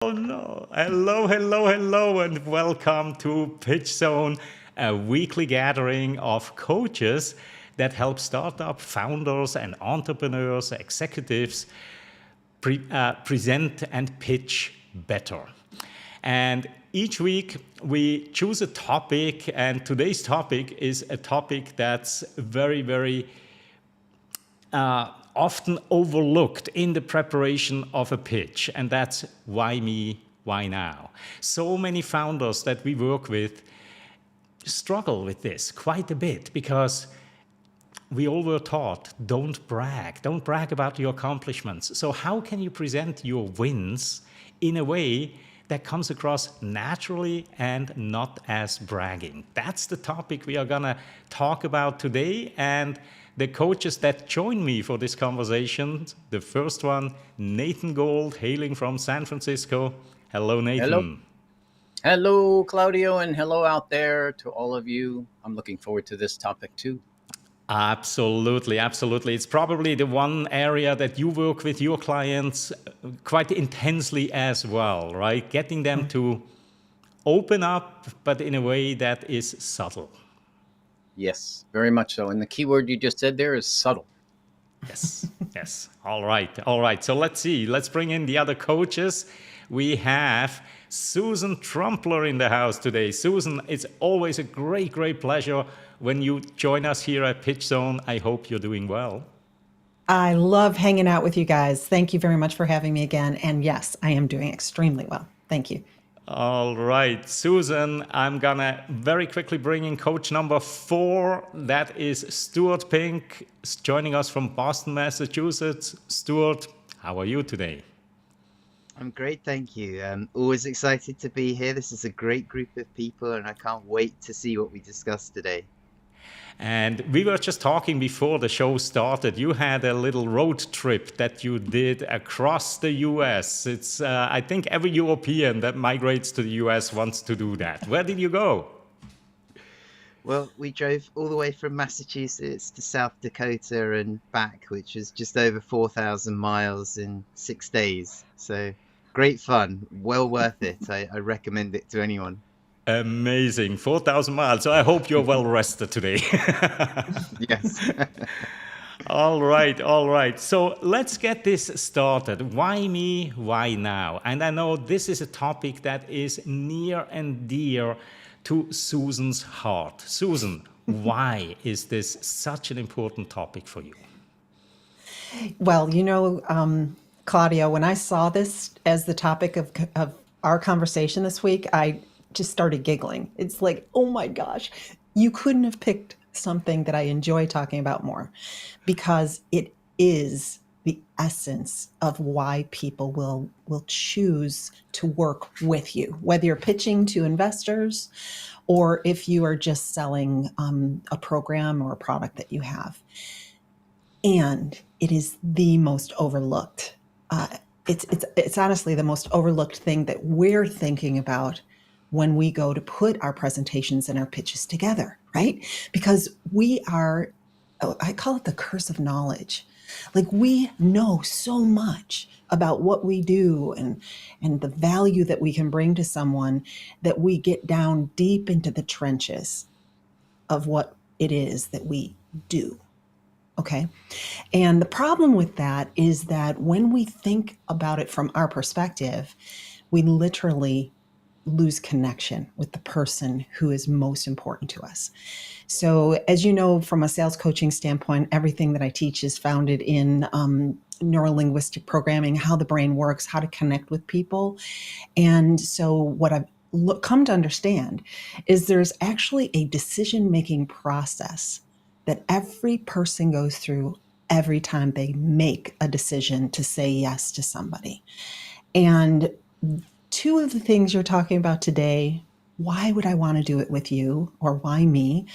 Oh no. Hello, hello, hello, and welcome to PitchZone, a weekly gathering of coaches that help startup founders and entrepreneurs, executives present and pitch better. And each week we choose a topic, and today's topic is a topic that's very often overlooked in the preparation of a pitch, and that's why me, why now? So many founders that we work with struggle with this quite a bit because we all were taught, don't brag about your accomplishments. So how can you present your wins in a way that comes across naturally and not as bragging? That's the topic we are gonna talk about today. And the coaches that join me for this conversation, the first one, Nathan Gold, hailing from San Francisco. Hello, Nathan. Hello. Hello, Claudio, and hello out there to all of you. I'm looking forward to this topic too. Absolutely, absolutely. It's probably the one area that you work with your clients quite intensely as well, right? Getting them to open up, but in a way that is subtle. Yes, very much so. And the key word you just said there is subtle. Yes, yes. All right, all right. So let's see. Let's bring in the other coaches. We have Susan Trumpler in the house today. Susan, it's always a great pleasure when you join us here at PitchZone. I hope you're doing well. I love hanging out with you guys. Thank you very much for having me again. And yes, I am doing extremely well. Thank you. All right, Susan, I'm gonna very quickly bring in coach number 4. That is Stuart Pink, joining us from Boston, Massachusetts. Stuart, how are you today? I'm great, thank you. Always excited to be here. This is a great group of people, and I can't wait to see what we discuss today. And we were just talking before the show started. You had a little road trip that you did across the US. It's, I think every European that migrates to the US wants to do that. Where did you go? Well, we drove all the way from Massachusetts to South Dakota and back, which is just over 4,000 miles in 6 days. So great fun, well worth it. I recommend it to anyone. Amazing, 4,000 miles. So I hope you're well rested today. Yes. All right, all right. So let's get this started. Why me? Why now? And I know this is a topic that is near and dear to Susan's heart. Susan, why is this such an important topic for you? Well, Claudio, when I saw this as the topic of our conversation this week, I just started giggling. It's like, oh my gosh, you couldn't have picked something that I enjoy talking about more, because it is the essence of why people will choose to work with you, whether you're pitching to investors or if you are just selling a program or a product that you have. And it is the most overlooked. It's honestly the most overlooked thing that we're thinking about when we go to put our presentations and our pitches together, right? Because I call it the curse of knowledge. Like, we know so much about what we do and the value that we can bring to someone that we get down deep into the trenches of what it is that we do. Okay. And the problem with that is that when we think about it from our perspective, we literally lose connection with the person who is most important to us. So, as you know, from a sales coaching standpoint, everything that I teach is founded in neurolinguistic programming, how the brain works, how to connect with people. And so what I've come to understand is there's actually a decision-making process that every person goes through every time they make a decision to say yes to somebody. And two of the things you're talking about today, why would I want to do it with you, or why me,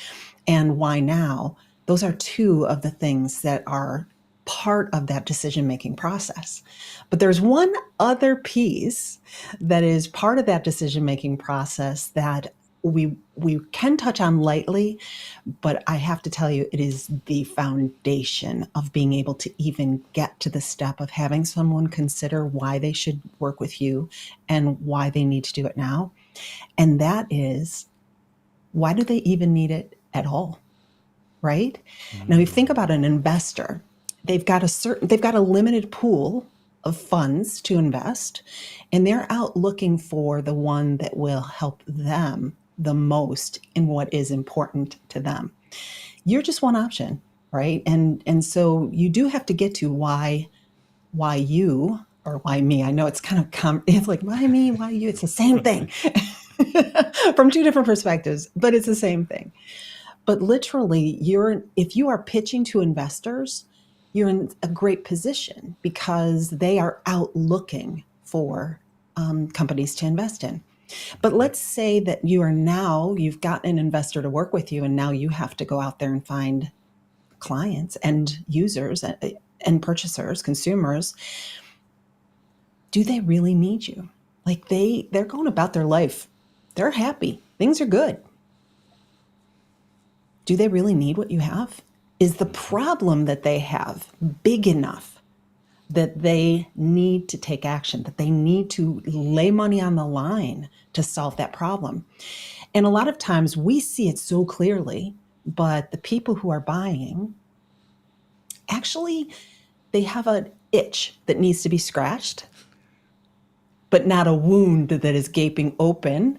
and why now? Those are two of the things that are part of that decision-making process. But there's one other piece that is part of that decision-making process that we can touch on lightly, but I have to tell you, it is the foundation of being able to even get to the step of having someone consider why they should work with you and why they need to do it now. And that is, why do they even need it at all? Right? Now, if you think about an investor, they've got a limited pool of funds to invest, and they're out looking for the one that will help them the most in what is important to them. You're just one option, right? And so you do have to get to why you, or why me. I know it's kind of it's like, why me, why you? It's the same thing from two different perspectives, but it's the same thing. But literally, if you are pitching to investors, you're in a great position because they are out looking for companies to invest in. But let's say that you've got an investor to work with you, and now you have to go out there and find clients and users and purchasers, consumers. Do they really need you? Like they're going about their life. They're happy. Things are good. Do they really need what you have? Is the problem that they have big enough that they need to take action, that they need to lay money on the line to solve that problem? And a lot of times we see it so clearly, but the people who are buying, actually, they have an itch that needs to be scratched, but not a wound that is gaping open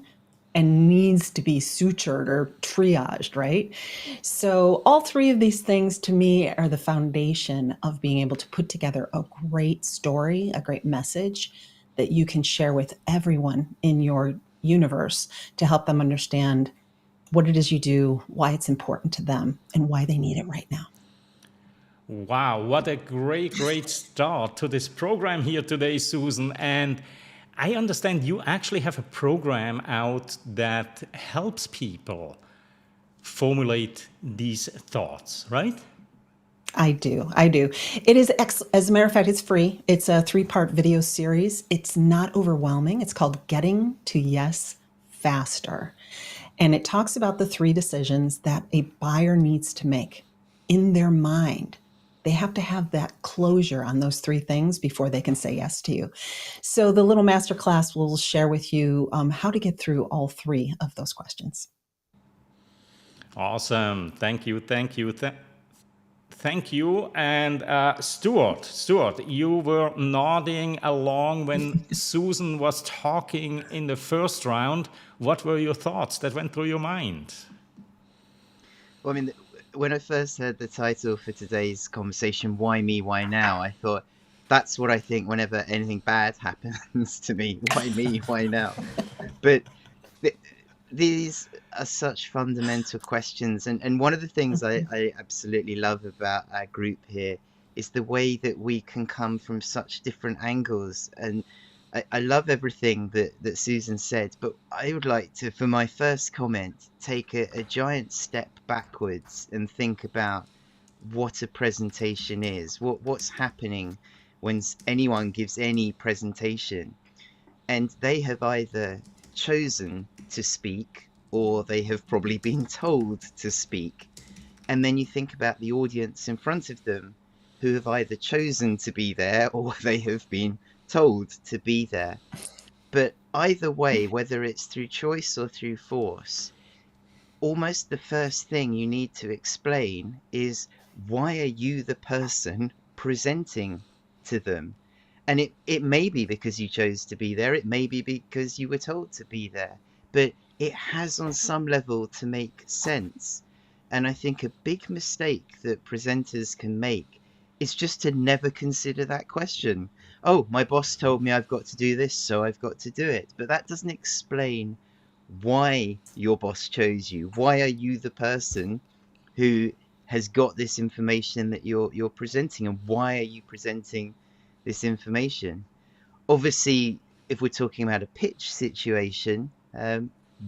and needs to be sutured or triaged, right? So all three of these things to me are the foundation of being able to put together a great story, a great message that you can share with everyone in your universe to help them understand what it is you do, why it's important to them, and why they need it right now. Wow, what a great start to this program here today, Susan. And I understand you actually have a program out that helps people formulate these thoughts, right? I do. It is, as a matter of fact, it's free. It's a 3-part video series. It's not overwhelming. It's called Getting to Yes Faster. And it talks about the 3 decisions that a buyer needs to make in their mind. They have to have that closure on those 3 things before they can say yes to you. So the little masterclass will share with you how to get through all 3 of those questions. Awesome. Thank you. Thank you. And Stuart, you were nodding along when Susan was talking in the first round. What were your thoughts that went through your mind? Well, I mean, when I first heard the title for today's conversation, Why Me, Why Now? I thought that's what I think whenever anything bad happens to me. Why me, why now? But these are such fundamental questions. And one of the things I absolutely love about our group here is the way that we can come from such different angles. And I love everything that Susan said, but I would like to, for my first comment, take a giant step backwards and think about what a presentation is, what's happening when anyone gives any presentation. And they have either chosen to speak or they have probably been told to speak. And then you think about the audience in front of them who have either chosen to be there or they have been told to be there. But either way, whether it's through choice or through force, almost the first thing you need to explain is, why are you the person presenting to them? And it may be because you chose to be there, it may be because you were told to be there, but it has on some level to make sense. And I think a big mistake that presenters can make is just to never consider that question. Oh, my boss told me I've got to do this, so I've got to do it. But that doesn't explain why your boss chose you. Why are you the person who has got this information that you're presenting, and why are you presenting this information? Obviously, if we're talking about a pitch situation,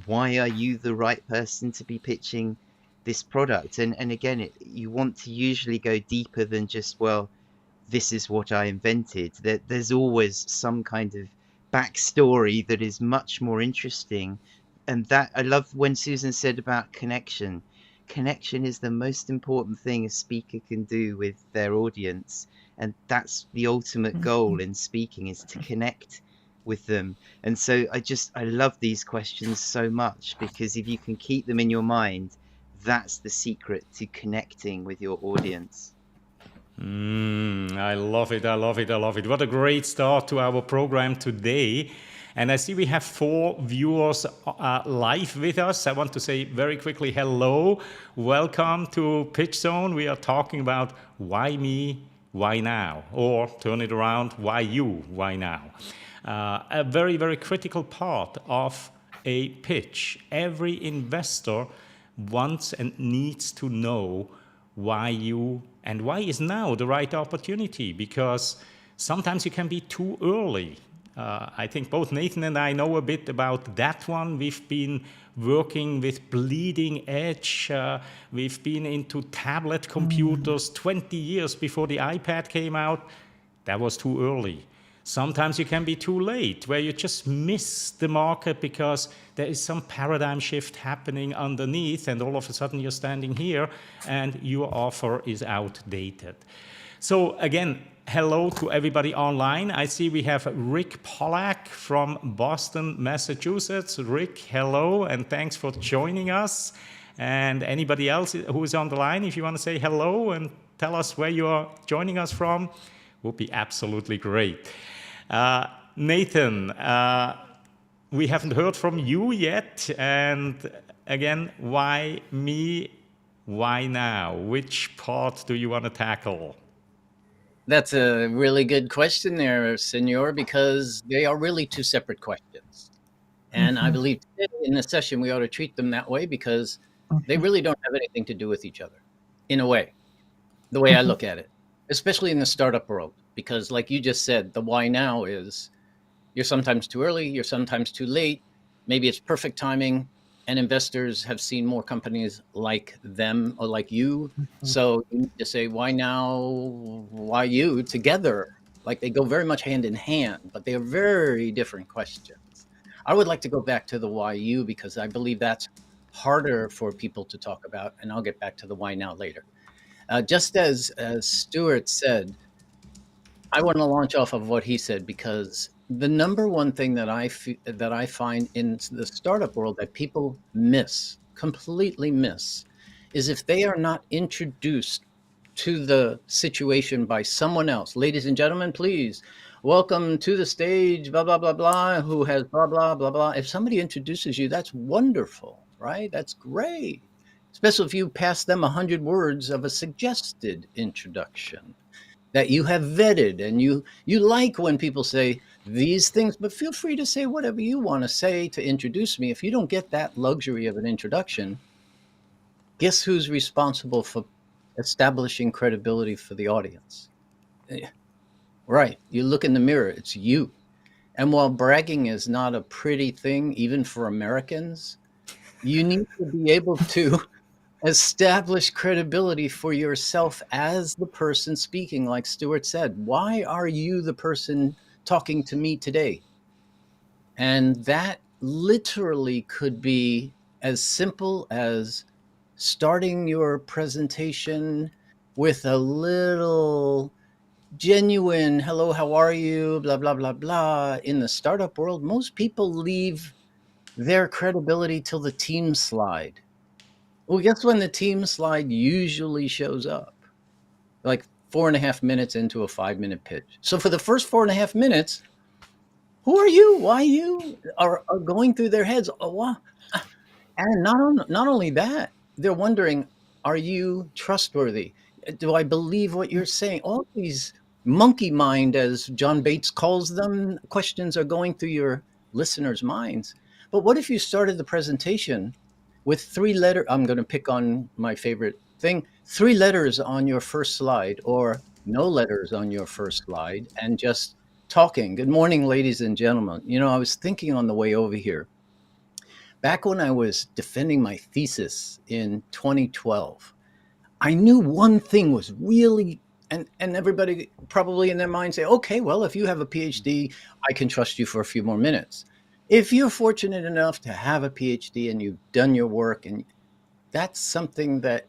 why are you the right person to be pitching this product? And again, you want to usually go deeper than just, well, this is what I invented. There's always some kind of backstory that is much more interesting And that I love when Susan said about connection. Connection is the most important thing a speaker can do with their audience, and that's the ultimate goal in speaking, is to connect with them. And so I love these questions so much, because if you can keep them in your mind, that's the secret to connecting with your audience. I love it. I love it. I love it. What a great start to our program today. And I see we have 4 viewers live with us. I want to say very quickly hello. Welcome to PitchZone. We are talking about why me, why now? Or turn it around, why you, why now? A very, very critical part of a pitch. Every investor wants and needs to know why you, and why is now the right opportunity, because sometimes you can be too early. I think both Nathan and I know a bit about that one. We've been working with bleeding edge. We've been into tablet computers 20 years before the iPad came out. That was too early. Sometimes you can be too late, where you just miss the market because there is some paradigm shift happening underneath, and all of a sudden you're standing here and your offer is outdated. So again, hello to everybody online. I see we have Rick Pollack from Boston, Massachusetts. Rick, hello, and thanks for joining us. And anybody else who is on the line, if you want to say hello and tell us where you are joining us from, would be absolutely great. Nathan, we haven't heard from you yet. And again, why me? Why now? Which part do you want to tackle? That's a really good question there, Senor, because they are really 2 separate questions. And I believe today in this session, we ought to treat them that way, because they really don't have anything to do with each other, in a way, the way I look at it, especially in the startup world. Because like you just said, the why now is you're sometimes too early, you're sometimes too late, maybe it's perfect timing, and investors have seen more companies like them or like you. So you need to say, why now, why you, together? Like they go very much hand in hand, but they are very different questions. I would like to go back to the why you, because I believe that's harder for people to talk about, and I'll get back to the why now later. Just as Stuart said, I want to launch off of what he said, because the number one thing that I find in the startup world that people completely miss, is if they are not introduced to the situation by someone else. Ladies and gentlemen, please welcome to the stage, blah, blah, blah, blah, who has blah, blah, blah, blah. If somebody introduces you, that's wonderful, right? That's great. Especially if you pass them 100 words of a suggested introduction that you have vetted, and you like when people say these things, but feel free to say whatever you want to say to introduce me. If you don't get that luxury of an introduction, guess who's responsible for establishing credibility for the audience? Right. You look in the mirror, it's you. And while bragging is not a pretty thing, even for Americans, you need to be able to establish credibility for yourself as the person speaking. Like Stuart said, why are you the person talking to me today? And that literally could be as simple as starting your presentation with a little genuine hello, how are you, blah, blah, blah, blah. In the startup world, most people leave their credibility till the team slide. Well, guess when the team slide usually shows up? Like 4.5 minutes into a 5-minute pitch. So for the first 4.5 minutes, who are you? Why you? Are going through their heads. Oh, wow. And not only that, they're wondering, are you trustworthy? Do I believe what you're saying? All these monkey mind, as John Bates calls them, questions are going through your listeners' minds. But what if you started the presentation with 3 letters? I'm going to pick on my favorite thing, 3 letters on your first slide, or no letters on your first slide, and just talking. Good morning, ladies and gentlemen. You know, I was thinking on the way over here, back when I was defending my thesis in 2012, I knew one thing was really, and everybody probably in their mind say, okay, well, if you have a PhD, I can trust you for a few more minutes. If you're fortunate enough to have a PhD and you've done your work, and that's something that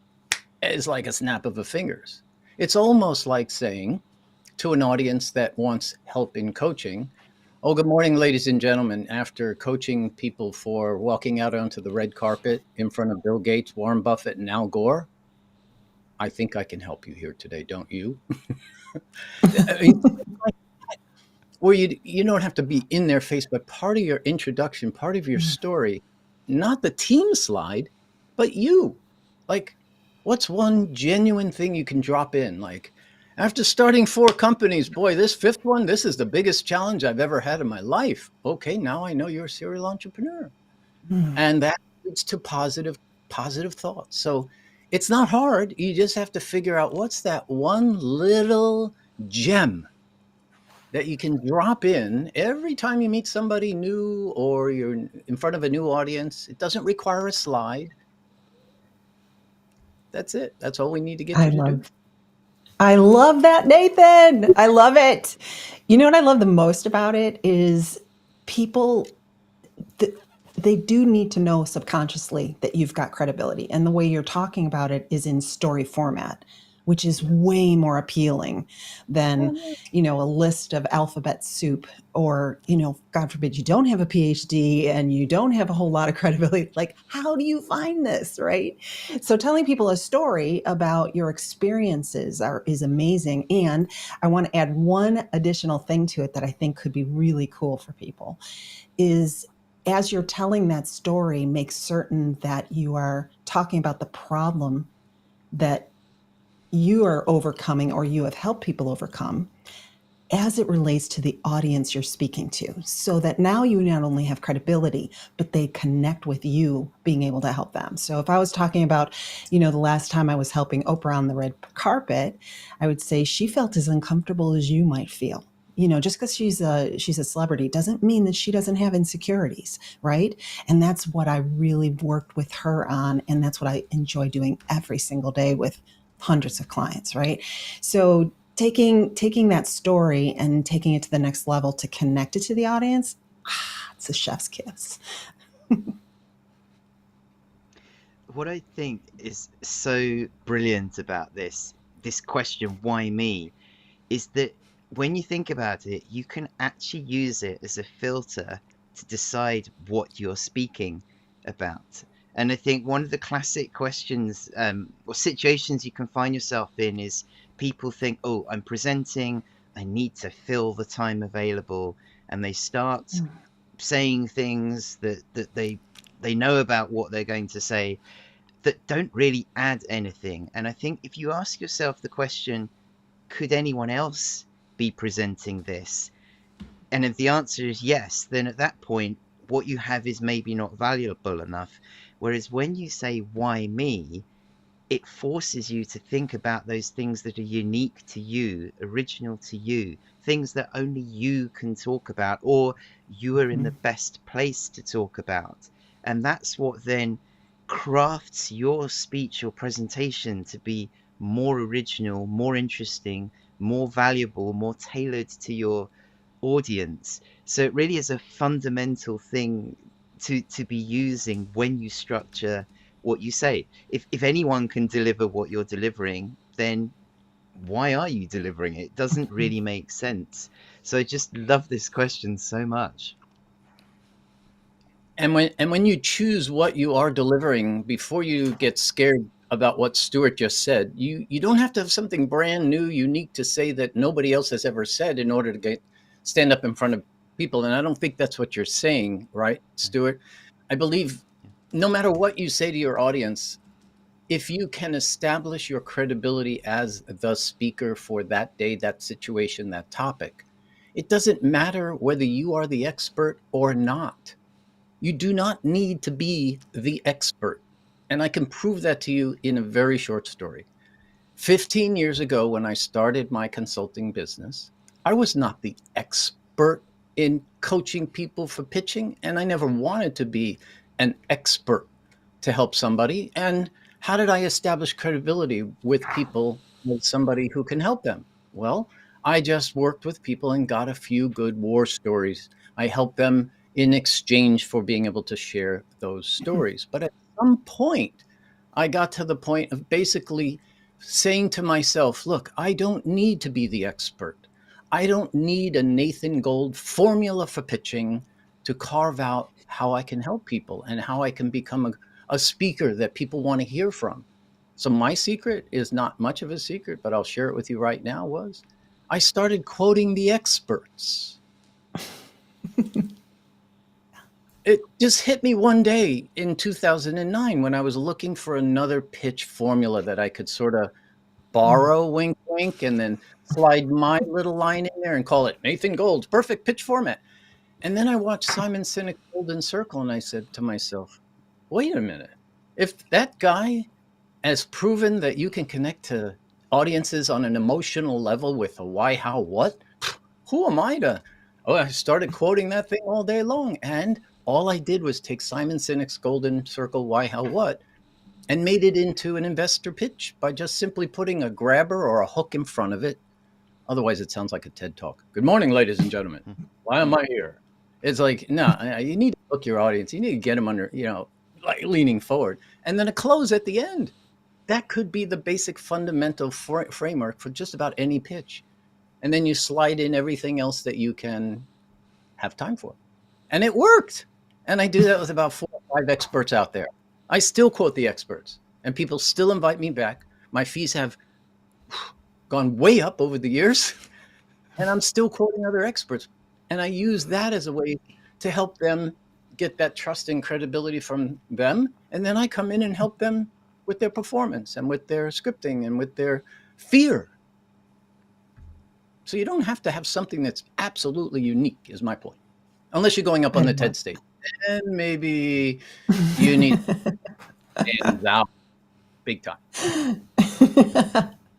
is like a snap of the fingers. It's almost like saying to an audience that wants help in coaching, oh, good morning, ladies and gentlemen. After coaching people for walking out onto the red carpet in front of Bill Gates, Warren Buffett, and Al Gore, I think I can help you here today, don't you? I mean, where you don't have to be in their face, but part of your introduction, part of your story, not the team slide, but you. Like, what's one genuine thing you can drop in? Like, after starting 4 companies, boy, this fifth one, this is the biggest challenge I've ever had in my life. Okay, now I know you're a serial entrepreneur. And that leads to positive thoughts. So it's not hard. You just have to figure out what's that one little gem that you can drop in every time you meet somebody new or you're in front of a new audience. It doesn't require a slide. That's it. That's all we need to get I you to do. love I love that, Nathan. I love it. You know what I love the most about it is people they do need to know subconsciously that you've got credibility. And the way you're talking about it is in story format, which is way more appealing than, a list of alphabet soup or, God forbid you don't have a PhD and you don't have a whole lot of credibility. Like, how do you find this, right? So telling people a story about your experiences is amazing. And I want to add one additional thing to it that I think could be really cool for people is as you're telling that story, make certain that you are talking about the problem that you are overcoming or you have helped people overcome as it relates to the audience you're speaking to, so that now you not only have credibility, but they connect with you being able to help them. So if I was talking about, the last time I was helping Oprah on the red carpet, I would say she felt as uncomfortable as you might feel. Just because she's a celebrity doesn't mean that she doesn't have insecurities, right? And that's what I really worked with her on, and that's what I enjoy doing every single day with hundreds of clients, right? So taking that story and taking it to the next level to connect it to the audience, it's a chef's kiss. What I think is so brilliant about this question, why me, is that when you think about it, you can actually use it as a filter to decide what you're speaking about. And I think one of the classic questions or situations you can find yourself in is people think, oh, I'm presenting, I need to fill the time available. And they start saying things that they know about what they're going to say that don't really add anything. And I think if you ask yourself the question, could anyone else be presenting this? And if the answer is yes, then at that point, what you have is maybe not valuable enough. Whereas when you say, why me, it forces you to think about those things that are unique to you, original to you, things that only you can talk about, or you are in the best place to talk about. And that's what then crafts your speech or presentation to be more original, more interesting, more valuable, more tailored to your audience. So it really is a fundamental thing to be using when you structure what you say. If anyone can deliver what you're delivering, then why are you delivering it? It doesn't really make sense. So I just love this question so much. And when you choose what you are delivering, before you get scared about what Stuart just said, you don't have to have something brand new, unique to say that nobody else has ever said in order to stand up in front of people. And I don't think that's what you're saying, right, Stuart? I believe no matter what you say to your audience, if you can establish your credibility as the speaker for that day, that situation, that topic, it doesn't matter whether you are the expert or not. You do not need to be the expert. And I can prove that to you in a very short story. 15 years ago, when I started my consulting business, I was not the expert in coaching people for pitching, and I never wanted to be an expert to help somebody. And how did I establish credibility with people, with somebody who can help them? Well, I just worked with people and got a few good war stories. I helped them in exchange for being able to share those stories. But at some point, I got to the point of basically saying to myself, look, I don't need to be the expert. I don't need a Nathan Gold formula for pitching to carve out how I can help people and how I can become a speaker that people want to hear from. So my secret is not much of a secret, but I'll share it with you right now, was I started quoting the experts. It just hit me one day in 2009 when I was looking for another pitch formula that I could sort of borrow, wink, wink, and then slide my little line in there and call it Nathan Gold's perfect pitch format. And then I watched Simon Sinek's Golden Circle, and I said to myself, wait a minute. If that guy has proven that you can connect to audiences on an emotional level with a why, how, what, who am I to? Oh, I started quoting that thing all day long. And all I did was take Simon Sinek's Golden Circle, why, how, what, and made it into an investor pitch by just simply putting a grabber or a hook in front of it. Otherwise, it sounds like a TED Talk. Good morning, ladies and gentlemen. Why am I here? It's like, no, you need to hook your audience. You need to get them under, like leaning forward. And then a close at the end. That could be the basic fundamental framework for just about any pitch. And then you slide in everything else that you can have time for. And it worked. And I do that with about 4 or 5 experts out there. I still quote the experts, and people still invite me back. My fees have gone way up over the years, and I'm still quoting other experts. And I use that as a way to help them get that trust and credibility from them. And then I come in and help them with their performance and with their scripting and with their fear. So you don't have to have something that's absolutely unique, is my point. Unless you're going up on the TED stage. And maybe you need to stand out big time.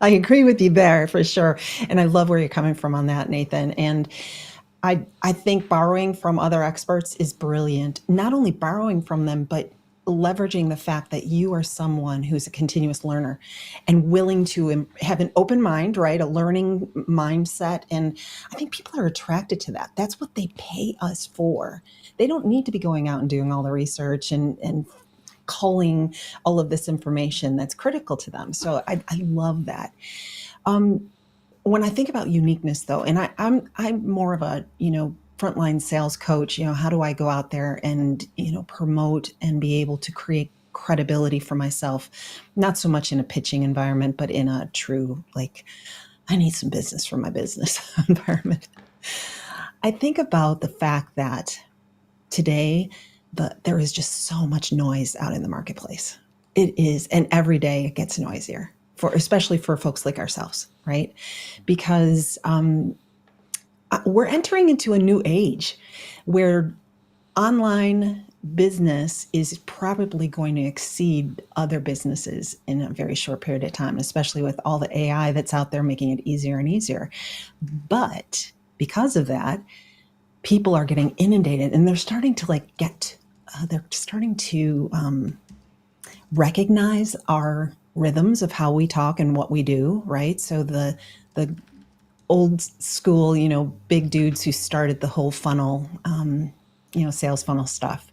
I agree with you there for sure. And I love where you're coming from on that, Nathan. And I think borrowing from other experts is brilliant. Not only borrowing from them, but leveraging the fact that you are someone who's a continuous learner and willing to have an open mind, right? A learning mindset. And I think people are attracted to that. That's what they pay us for. They don't need to be going out and doing all the research and culling all of this information that's critical to them. So I love that. When I think about uniqueness, though, and I'm more of a frontline sales coach. How do I go out there and promote and be able to create credibility for myself? Not so much in a pitching environment, but in a true I need some business for my business environment. I think about the fact that today there is just so much noise out in the marketplace. It is, and every day it gets noisier, especially for folks like ourselves, right? Because we're entering into a new age where online business is probably going to exceed other businesses in a very short period of time, especially with all the AI that's out there making it easier and easier. But because of that, people are getting inundated, and they're starting to recognize our rhythms of how we talk and what we do, right? So the old school, big dudes who started the whole funnel, sales funnel stuff.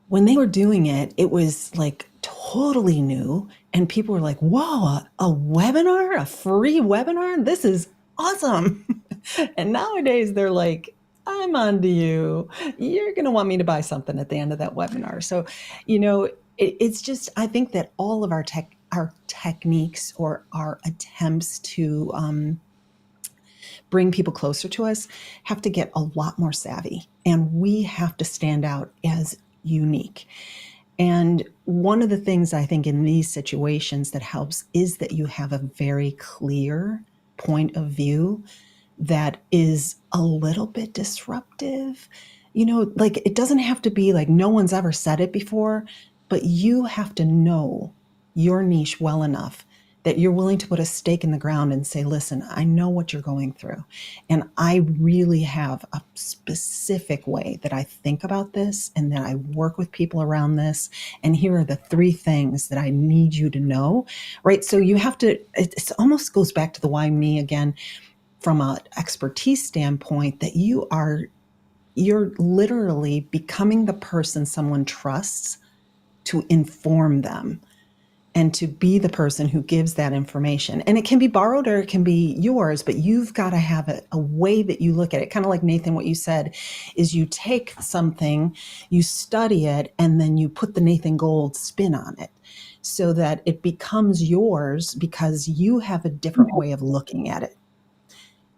When they were doing it, it was like totally new. And people were like, whoa, a webinar, a free webinar? This is awesome. And nowadays they're like, I'm on to you. You're going to want me to buy something at the end of that webinar. So, it's just, I think that all of our techniques or our attempts to bring people closer to us have to get a lot more savvy, and we have to stand out as unique. And one of the things I think in these situations that helps is that you have a very clear point of view that is a little bit disruptive. It doesn't have to be like no one's ever said it before, but you have to know your niche well enough that you're willing to put a stake in the ground and say, listen, I know what you're going through. And I really have a specific way that I think about this and that I work with people around this. And here are the 3 things that I need you to know, right? So you have to, it almost goes back to the why me again, from an expertise standpoint, that you are you're literally becoming the person someone trusts to inform them and to be the person who gives that information. And it can be borrowed or it can be yours, but you've got to have a way that you look at it. Kind of like Nathan, what you said is you take something, you study it, and then you put the Nathan Gold spin on it so that it becomes yours because you have a different way of looking at it.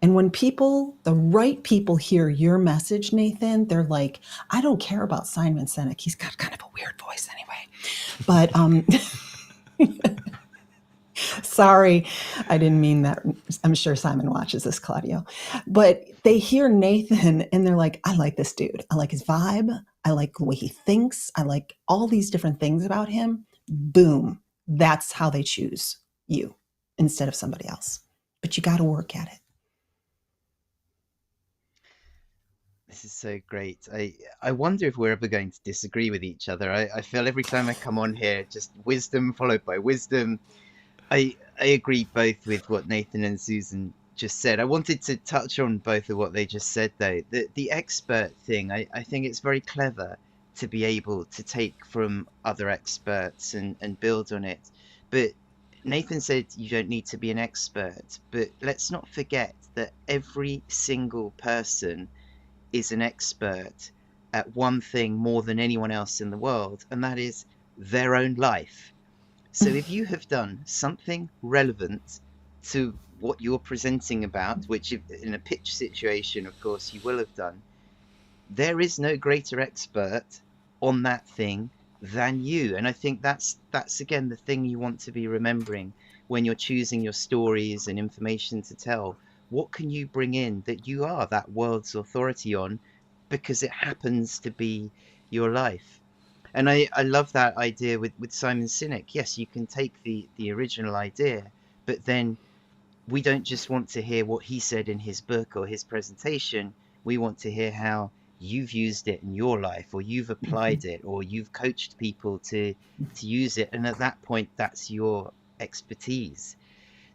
And when people, the right people, hear your message, Nathan, they're like, I don't care about Simon Sinek. He's got kind of a weird voice anyway. But sorry, I didn't mean that. I'm sure Simon watches this, Claudio. But they hear Nathan and they're like, I like this dude. I like his vibe. I like the way he thinks. I like all these different things about him. Boom. That's how they choose you instead of somebody else. But you got to work at it. This is so great. I wonder if we're ever going to disagree with each other. I feel every time I come on here, just wisdom followed by wisdom. I agree both with what Nathan and Susan just said. I wanted to touch on both of what they just said, though. The expert thing, I think it's very clever to be able to take from other experts and build on it. But Nathan said you don't need to be an expert. But let's not forget that every single person is an expert at one thing more than anyone else in the world, and that is their own life. So if you have done something relevant to what you're presenting about, which in a pitch situation, of course, you will have done, there is no greater expert on that thing than you. And I think that's again the thing you want to be remembering when you're choosing your stories and information to tell. What can you bring in that you are that world's authority on, because it happens to be your life? And I love that idea with Simon Sinek. Yes, you can take the original idea, but then we don't just want to hear what he said in his book or his presentation. We want to hear how you've used it in your life, or you've applied it, or you've coached people to use it. And at that point, that's your expertise.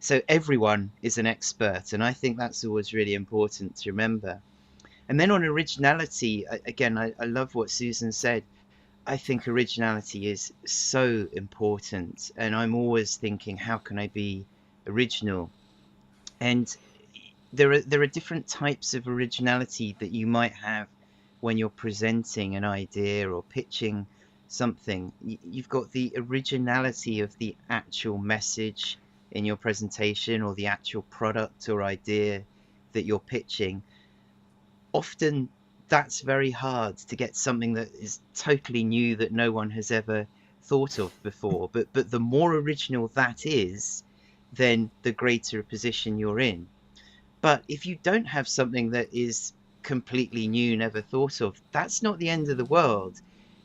So everyone is an expert, and I think that's always really important to remember. And then on originality, again, I love what Susan said. I think originality is so important, and I'm always thinking, how can I be original? And there are different types of originality that you might have when you're presenting an idea or pitching something. You've got the originality of the actual message in your presentation, or the actual product or idea that you're pitching. Often that's very hard to get something that is totally new that no one has ever thought of before. But the more original that is, then the greater a position you're in. But if you don't have something that is completely new, never thought of, that's not the end of the world.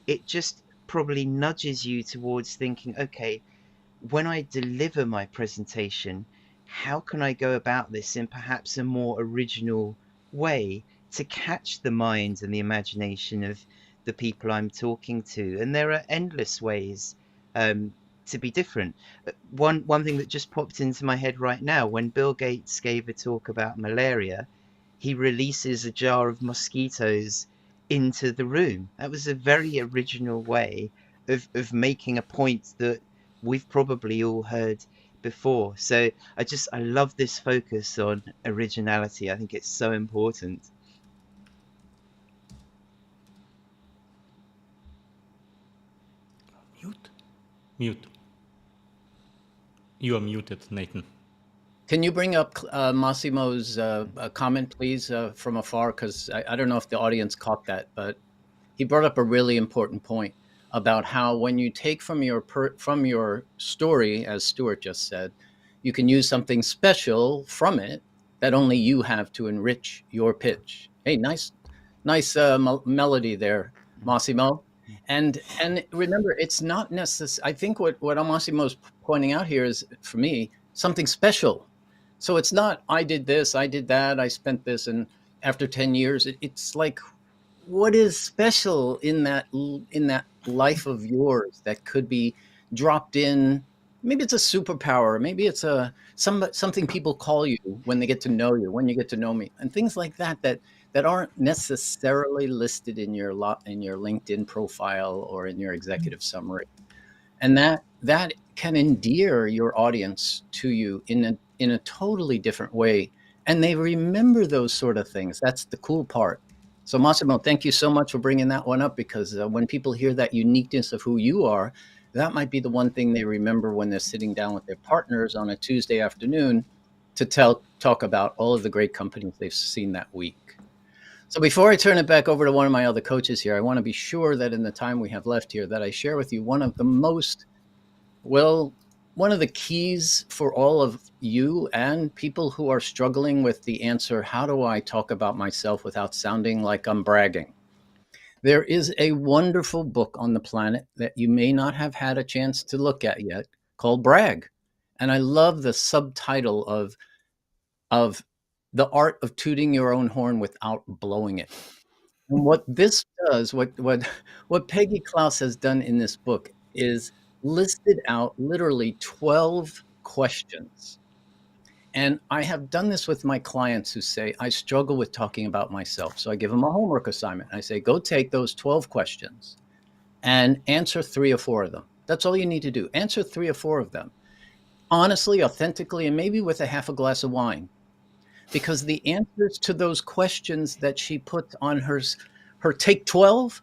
It just probably nudges you towards thinking, okay, when I deliver my presentation, how can I go about this in perhaps a more original way to catch the mind and the imagination of the people I'm talking to? And there are endless ways to be different. One thing that just popped into my head right now, when Bill Gates gave a talk about malaria, he releases a jar of mosquitoes into the room. That was a very original way of making a point that we've probably all heard before. So I love this focus on originality. I think it's so important. Mute. You are muted, Nathan. Can you bring up Massimo's comment, please, from afar? Because I don't know if the audience caught that, but he brought up a really important point about how when you take from your story, as Stuart just said, you can use something special from it that only you have to enrich your pitch. Hey, nice melody there, Massimo. And remember, it's not necessary. I think what Massimo's pointing out here is, for me, something special. So it's not, I did this, I did that, I spent this, and after 10 years, it's like, what is special in that life of yours that could be dropped in? Maybe it's a superpower. Maybe it's something people call you when they get to know you, when you get to know me, and things like that that aren't necessarily listed in your in your LinkedIn profile or in your executive summary. And that can endear your audience to you in a totally different way, and they remember those sort of things. That's the cool part. So Massimo, thank you so much for bringing that one up, because when people hear that uniqueness of who you are, that might be the one thing they remember when they're sitting down with their partners on a Tuesday afternoon to talk about all of the great companies they've seen that week. So before I turn it back over to one of my other coaches here, I want to be sure that in the time we have left here, that I share with you one of the keys for all of you and people who are struggling with the answer, how do I talk about myself without sounding like I'm bragging? There is a wonderful book on the planet that you may not have had a chance to look at yet, called Brag. And I love the subtitle of The Art of Tooting Your Own Horn Without Blowing It. And what this does, what Peggy Klaus has done in this book, is listed out literally 12 questions. And I have done this with my clients who say, I struggle with talking about myself. So I give them a homework assignment. I say, go take those 12 questions and answer 3 or 4 of them. That's all you need to do. Answer 3 or 4 of them. Honestly, authentically, and maybe with a half a glass of wine. Because the answers to those questions that she put on her Take 12,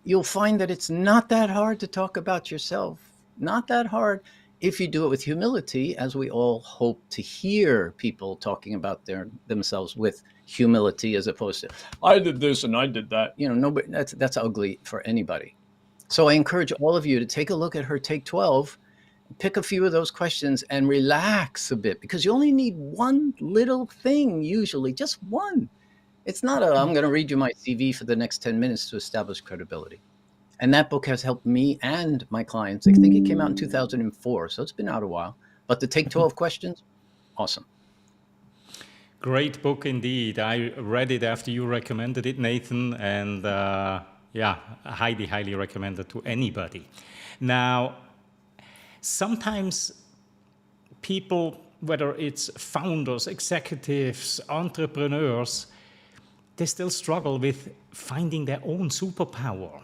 you'll find that it's not that hard to talk about yourself. Not that hard if you do it with humility, as we all hope to hear people talking about themselves with humility, as opposed to, I did this and I did that. Nobody, that's ugly for anybody. So I encourage all of you to take a look at her Take 12, pick a few of those questions and relax a bit, because you only need one little thing, usually just one. It's not I'm going to read you my CV for the next 10 minutes to establish credibility. And that book has helped me and my clients. I think it came out in 2004, so it's been out a while. But the Take 12 questions, awesome. Great book indeed. I read it after you recommended it, Nathan, and highly, highly recommend it to anybody. Now, sometimes people, whether it's founders, executives, entrepreneurs, they still struggle with finding their own superpower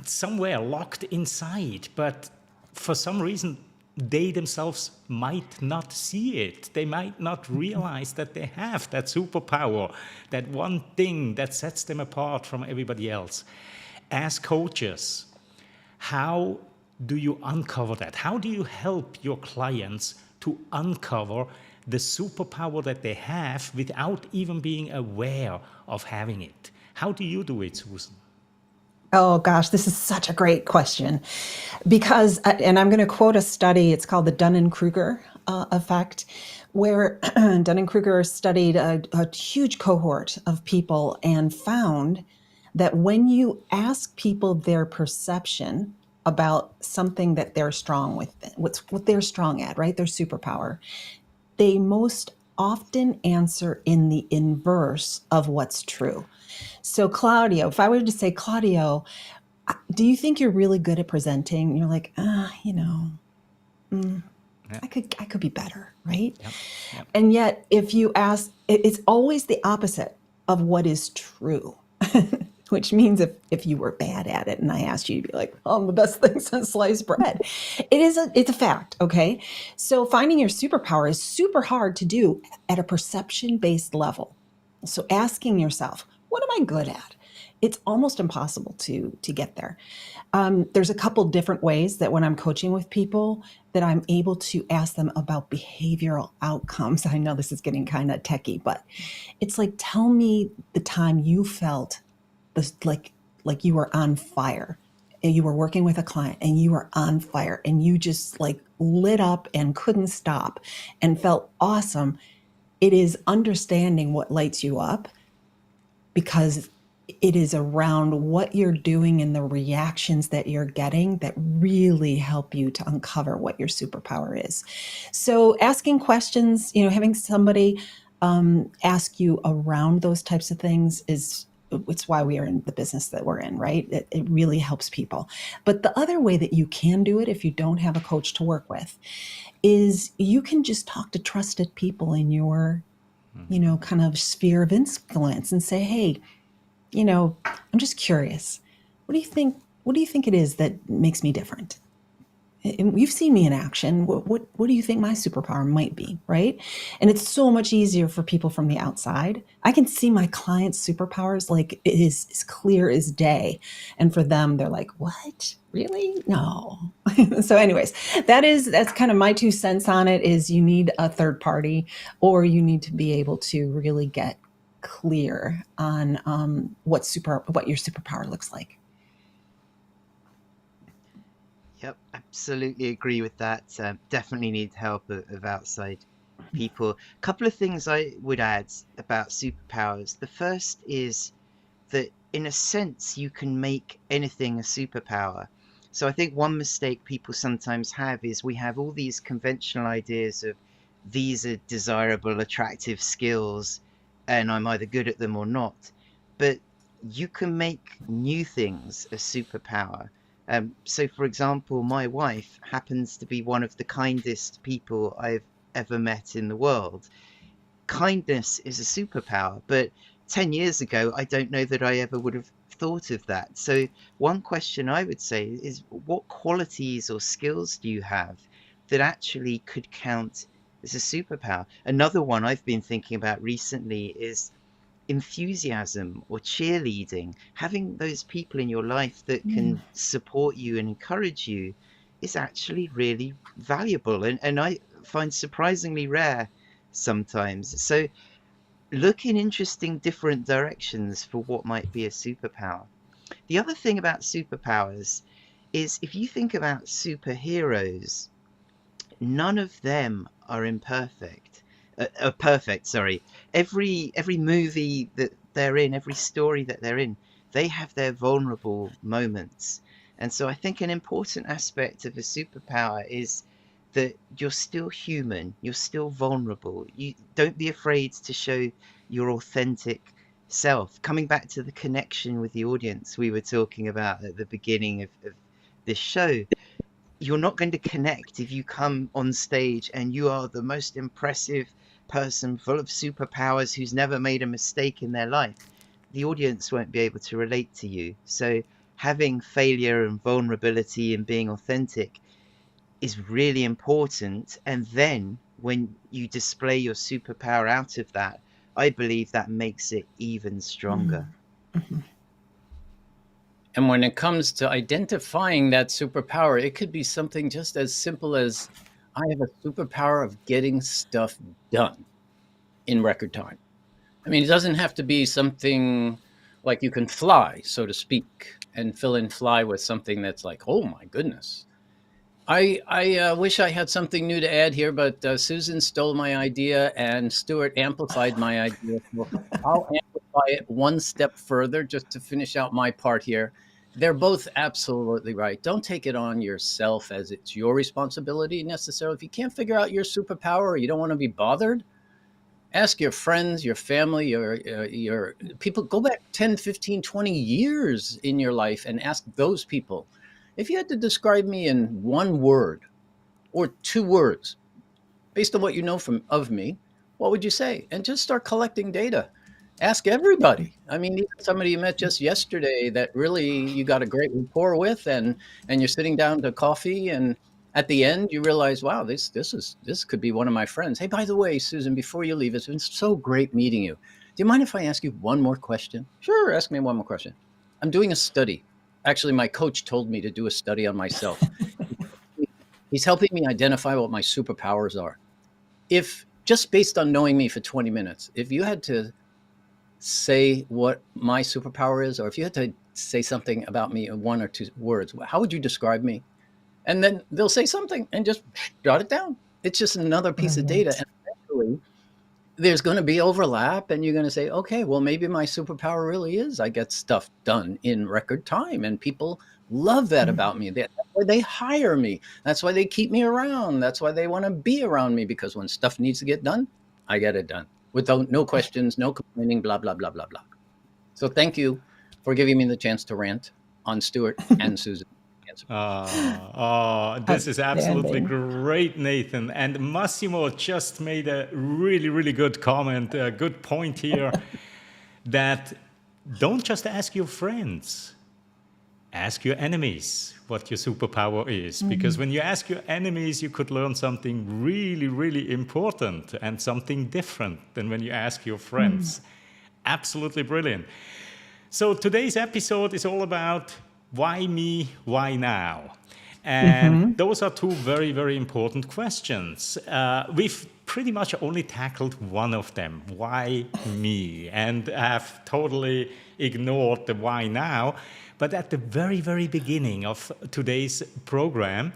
somewhere locked inside, but for some reason they themselves might not see it. They might not realize that they have that superpower, that one thing that sets them apart from everybody else. As coaches, how do you uncover that? How do you help your clients to uncover the superpower that they have without even being aware of having it? How do you do it, Susan? Oh gosh, this is such a great question, because, and I'm going to quote a study, it's called the Dunning-Kruger effect, where Dunning-Kruger studied a huge cohort of people and found that when you ask people their perception about something that they're strong with, what they're strong at, right, their superpower, they most often answer in the inverse of what's true. So Claudio, if I were to say, Claudio, do you think you're really good at presenting? And you're like, I could be better, right? Yep. And yet, if you ask, it's always the opposite of what is true, which means if you were bad at it and I asked you to be like, oh, I'm the best thing since sliced bread. It's a fact, okay? So finding your superpower is super hard to do at a perception-based level. So asking yourself, what am I good at? It's almost impossible to get there. There's a couple different ways that when I'm coaching with people that I'm able to ask them about behavioral outcomes. I know this is getting kind of techie, but it's like, tell me the time you felt this, like you were on fire and you were working with a client and you were on fire and you just like lit up and couldn't stop and felt awesome. It is understanding what lights you up, because it is around what you're doing and the reactions that you're getting that really help you to uncover what your superpower is. So asking questions, having somebody ask you around those types of things it's why we are in the business that we're in, right? It really helps people. But the other way that you can do it if you don't have a coach to work with is you can just talk to trusted people in your kind of sphere of influence and say, hey, I'm just curious. What do you think? What do you think it is that makes me different? And you've seen me in action. What do you think my superpower might be, right? And it's so much easier for people from the outside. I can see my clients' superpowers like it is as clear as day, and for them, they're like, "What? Really? No." So, anyways, that's kind of my 2 cents on it. Is you need a third party, or you need to be able to really get clear on what your superpower looks like. Yep, absolutely agree with that. Definitely need help of outside people. A couple of things I would add about superpowers. The first is that, in a sense, you can make anything a superpower. So I think one mistake people sometimes have is we have all these conventional ideas of these are desirable, attractive skills, and I'm either good at them or not. But you can make new things a superpower. So, for example, my wife happens to be one of the kindest people I've ever met in the world. Kindness is a superpower, but 10 years ago, I don't know that I ever would have thought of that. So, one question I would say is, what qualities or skills do you have that actually could count as a superpower? Another one I've been thinking about recently is enthusiasm or cheerleading. Having those people in your life that can support you and encourage you is actually really valuable, and I find surprisingly rare sometimes. So look in interesting different directions for what might be a superpower. The other thing about superpowers is, if you think about superheroes, none of them are imperfect. Perfect, sorry. Every movie that they're in, every story that they're in, they have their vulnerable moments. And so I think an important aspect of a superpower is that you're still human, you're still vulnerable. You don't be afraid to show your authentic self. Coming back to the connection with the audience we were talking about at the beginning of this show, you're not going to connect if you come on stage and you are the most impressive person full of superpowers who's never made a mistake in their life. The audience won't be able to relate to you. So having failure and vulnerability and being authentic is really important. And then when you display your superpower out of that, I believe that makes it even stronger. And when it comes to identifying that superpower, it could be something just as simple as, I have a superpower of getting stuff done in record time. I mean, it doesn't have to be something like you can fly, so to speak, and fill in fly with something that's like, oh my goodness. I wish I had something new to add here, but Susan stole my idea and Stuart amplified my idea. So I'll amplify it one step further just to finish out my part here. They're both absolutely right. Don't take it on yourself as it's your responsibility necessarily. If you can't figure out your superpower or you don't want to be bothered, ask your friends, your family, your people. Go back 10, 15, 20 years in your life and ask those people. If you had to describe me in one word or 2 words, based on what you know of me, what would you say? And just start collecting data. Ask everybody. I mean, even somebody you met just yesterday that really you got a great rapport with, and you're sitting down to coffee, and at the end you realize, wow, this could be one of my friends. Hey, by the way, Susan, before you leave, it's been so great meeting you. Do you mind if I ask you one more question? Sure, ask me one more question. I'm doing a study. Actually, my coach told me to do a study on myself. He's helping me identify what my superpowers are. If just based on knowing me for 20 minutes, if you had to say what my superpower is, or if you had to say something about me in 1 or 2 words, how would you describe me? And then they'll say something and just jot it down. It's just another piece of data. And eventually there's going to be overlap, and you're going to say, okay, well, maybe my superpower really is I get stuff done in record time, and people love that about me. That's why they hire me. That's why they keep me around. That's why they want to be around me, because when stuff needs to get done, I get it done without no questions, no complaining, blah, blah, blah, blah, blah. So thank you for giving me the chance to rant on Stuart and Susan. answer. This is absolutely Outstanding. great, Nathan. And Massimo just made a really, really good comment, a good point here, that don't just ask your friends, ask your enemies what your superpower is. Because when you ask your enemies, you could learn something really, really important and something different than when you ask your friends. Absolutely brilliant. So today's episode is all about why me, why now? And those are two very, very important questions. We've pretty much only tackled one of them, why me? And have totally ignored the why now. But at the very, very beginning of today's program,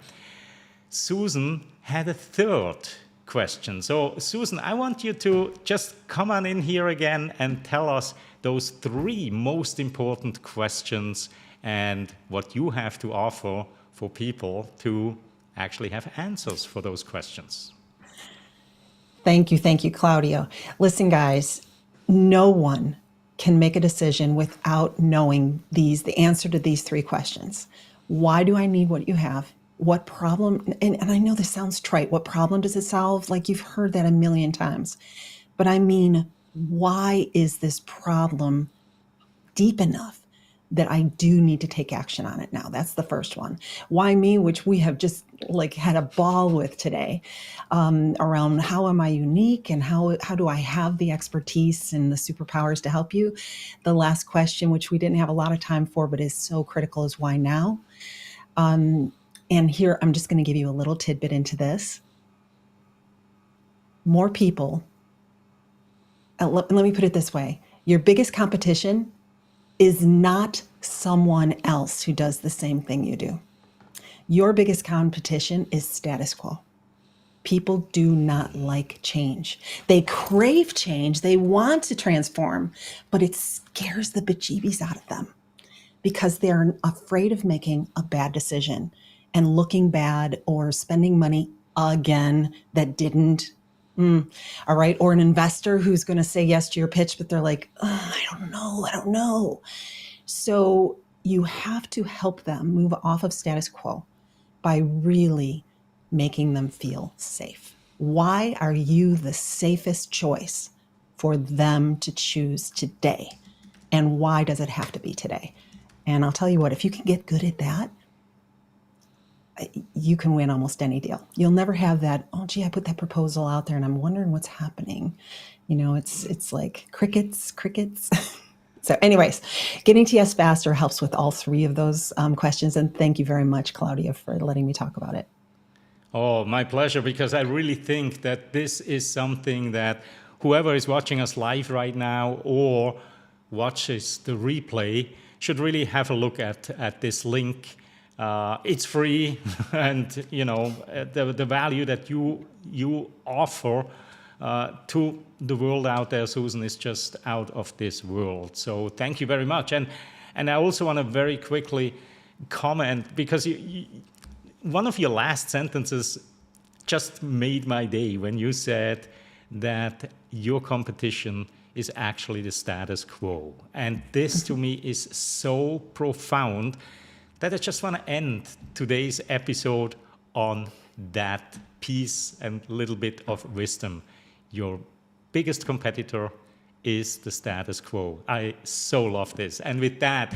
Susan had a third question. So, Susan, I want you to just come on in here again and tell us those three most important questions and what you have to offer for people to actually have answers for those questions. Thank you, Claudio. Listen, guys, no one can make a decision without knowing the answer to these three questions. Why do I need what you have? What problem, and I know this sounds trite, what problem does it solve? Like you've heard that a million times. But I mean, why is this problem deep enough that I do need to take action on it now? That's the first one. Why me, which we have just like had a ball with today, around how am I unique and how do I have the expertise and the superpowers to help you? The last question, which we didn't have a lot of time for, but is so critical, is why now? And here, I'm just going to give you a little tidbit into this. More people, let me put it this way. Your biggest competition is not someone else who does the same thing you do. Your biggest competition is status quo. People do not like change. They crave change. They want to transform, but it scares the bejeebies out of them because they're afraid of making a bad decision and looking bad or spending money again that didn't. All right. Or an investor who's going to say yes to your pitch, but they're like, oh, I don't know. So you have to help them move off of status quo by really making them feel safe. Why are you the safest choice for them to choose today? And why does it have to be today? And I'll tell you what, if you can get good at that, you can win almost any deal. You'll never have that, oh, gee, I put that proposal out there and I'm wondering what's happening. You know, it's like crickets. So anyways, getting to yes faster helps with all three of those questions. And thank you very much, Claudia, for letting me talk about it. Oh, my pleasure, because I really think that this is something that whoever is watching us live right now or watches the replay should really have a look at this link. It's free, and you know the value that you offer to the world out there, Susan, is just out of this world. So thank you very much. And I also want to very quickly comment, because one of your last sentences just made my day when you said that your competition is actually the status quo. And this to me is so profound that I just want to end today's episode on that piece and little bit of wisdom. Your biggest competitor is the status quo. I so love this. And with that,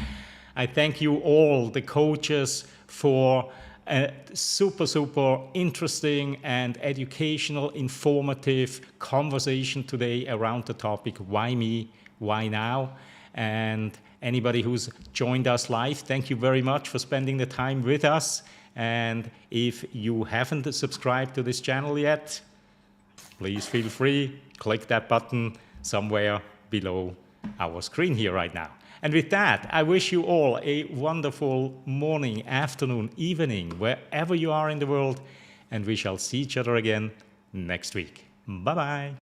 I thank you all, the coaches, for a super, super interesting and educational, informative conversation today around the topic, why me, why now? And anybody who's joined us live, thank you very much for spending the time with us. And if you haven't subscribed to this channel yet, please feel free, click that button somewhere below our screen here right now. And with that, I wish you all a wonderful morning, afternoon, evening, wherever you are in the world. And we shall see each other again next week. Bye-bye.